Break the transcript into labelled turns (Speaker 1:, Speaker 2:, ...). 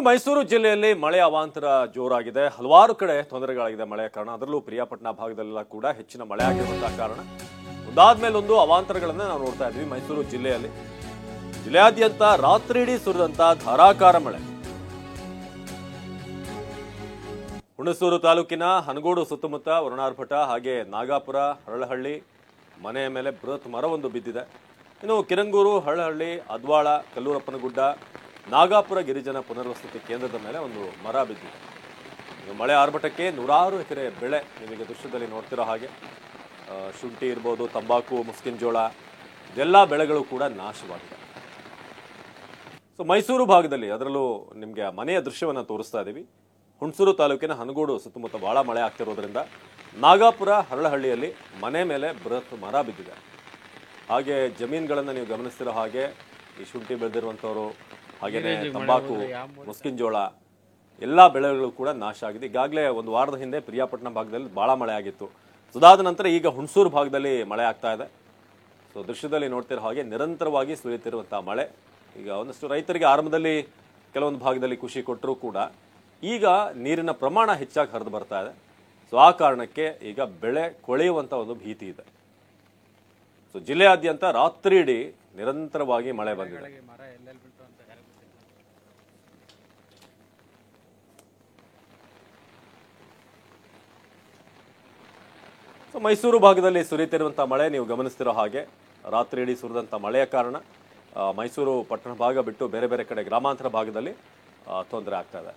Speaker 1: ಮೈಸೂರು ಜಿಲ್ಲೆಯಲ್ಲಿ ಮಳೆ ಅವಾಂತರ ಜೋರಾಗಿದೆ. ಹಲವಾರು ಕಡೆ ತೊಂದರೆಗಳಾಗಿದೆ ಮಳೆಯ ಕಾರಣ. ಅದರಲ್ಲೂ ಪ್ರಿಯಾಪಟ್ಟಣ ಭಾಗದಲ್ಲೆಲ್ಲ ಕೂಡ ಹೆಚ್ಚಿನ ಮಳೆ ಆಗಿರುವಂತಹ ಕಾರಣ ಒಂದಾದ ಮೇಲೆ ಒಂದು ಅವಾಂತರಗಳನ್ನ ನಾವು ನೋಡ್ತಾ ಇದ್ವಿ. ಮೈಸೂರು ಜಿಲ್ಲೆಯಲ್ಲಿ ಜಿಲ್ಲೆಯಾದ್ಯಂತ ರಾತ್ರಿಯಿಡೀ ಸುರಿದಂತ ಧಾರಾಕಾರ ಮಳೆ. ಹುಣಸೂರು ತಾಲೂಕಿನ ಹನಗೋಡು ಸುತ್ತಮುತ್ತ ವರುಣಾರ್ಭಟ ಹಾಗೆ ನಾಗಾಪುರ ಹರಳಹಳ್ಳಿ ಮನೆಯ ಮೇಲೆ ಬೃಹತ್ ಮರವೊಂದು ಬಿದ್ದಿದೆ. ಇನ್ನು ಕಿರಂಗೂರು, ಹರಳಹಳ್ಳಿ, ಅದ್ವಾಳ, ಕಲ್ಲೂರಪ್ಪನಗುಡ್ಡ, ನಾಗಾಪುರ ಗಿರಿಜನ ಪುನರ್ವಸತಿ ಕೇಂದ್ರದ ಮೇಲೆ ಒಂದು ಮರ ಬಿದ್ದಿದೆ. ಮಳೆ ಆರ್ಭಟಕ್ಕೆ ನೂರಾರು ಎಕರೆ ಬೆಳೆ ನಿಮಗೆ ದೃಶ್ಯದಲ್ಲಿ ನೋಡ್ತಿರೋ ಹಾಗೆ ಶುಂಠಿ ಇರ್ಬೋದು, ತಂಬಾಕು, ಮುಸ್ಕಿನ್ ಜೋಳ ಇದೆಲ್ಲ ಬೆಳೆಗಳು ಕೂಡ ನಾಶವಾಗಿದೆ. ಸೊ ಮೈಸೂರು ಭಾಗದಲ್ಲಿ ಅದರಲ್ಲೂ ನಿಮಗೆ ಮನೆಯ ದೃಶ್ಯವನ್ನು ತೋರಿಸ್ತಾ ಇದ್ದೀವಿ. ಹುಣಸೂರು ತಾಲೂಕಿನ ಹನಗೋಡು ಸುತ್ತಮುತ್ತ ಬಹಳ ಮಳೆ ಆಗ್ತಿರೋದ್ರಿಂದ ನಾಗಾಪುರ, ಹರಳಹಳ್ಳಿಯಲ್ಲಿ ಮನೆ ಮೇಲೆ ಬೃಹತ್ ಮರ ಬಿದ್ದಿದೆ. ಹಾಗೆ ಜಮೀನುಗಳನ್ನು ನೀವು ಗಮನಿಸ್ತಿರೋ ಹಾಗೆ ಈ ಶುಂಠಿ ಬೆಳೆದಿರುವಂಥವ್ರು ಹಾಗೇನೆ ತಂಬಾಕು, ಮುಸ್ಕಿನ್ ಜೋಳ ಎಲ್ಲ ಬೆಳೆಗಳು ಕೂಡ ನಾಶ ಆಗಿದೆ. ಈಗಾಗಲೇ ಒಂದು ವಾರದ ಹಿಂದೆ ಪ್ರಿಯಾಪಟ್ಟಣ ಭಾಗದಲ್ಲಿ ಬಹಳ ಮಳೆ ಆಗಿತ್ತು. ಸುದಾದ ನಂತರ ಈಗ ಹುಣಸೂರು ಭಾಗದಲ್ಲಿ ಮಳೆ ಆಗ್ತಾ ಇದೆ. ಸೊ ದೃಶ್ಯದಲ್ಲಿ ನೋಡ್ತಿರೋ ಹಾಗೆ ನಿರಂತರವಾಗಿ ಸುರಿಯುತ್ತಿರುವಂತಹ ಮಳೆ ಈಗ ಒಂದಷ್ಟು ರೈತರಿಗೆ ಆರಂಭದಲ್ಲಿ ಕೆಲವೊಂದು ಭಾಗದಲ್ಲಿ ಖುಷಿ ಕೊಟ್ಟರೂ ಕೂಡ ಈಗ ನೀರಿನ ಪ್ರಮಾಣ ಹೆಚ್ಚಾಗಿ ಹರಿದು ಬರ್ತಾ ಇದೆ. ಸೊ ಆ ಕಾರಣಕ್ಕೆ ಈಗ ಬೆಳೆ ಕೊಳೆಯುವಂತ ಒಂದು ಭೀತಿ ಇದೆ. ಸೊ ಜಿಲ್ಲೆಯಾದ್ಯಂತ ರಾತ್ರಿ ಇಡೀ ನಿರಂತರವಾಗಿ ಮಳೆ ಬಂದಿದೆ. ಸೊ ಮೈಸೂರು ಭಾಗದಲ್ಲಿ ಸುರಿಯುತ್ತಿರುವಂತಹ ಮಳೆ ನೀವು ಗಮನಿಸ್ತಿರೋ ಹಾಗೆ ರಾತ್ರಿ ಇಡೀ ಸುರಿದಂತಹ ಮಳೆಯ ಕಾರಣ ಮೈಸೂರು ಪಟ್ಟಣ ಭಾಗ ಬಿಟ್ಟು ಬೇರೆ ಬೇರೆ ಕಡೆ ಗ್ರಾಮಾಂತರ ಭಾಗದಲ್ಲಿ ತೊಂದರೆ ಆಗ್ತಾ ಇದೆ.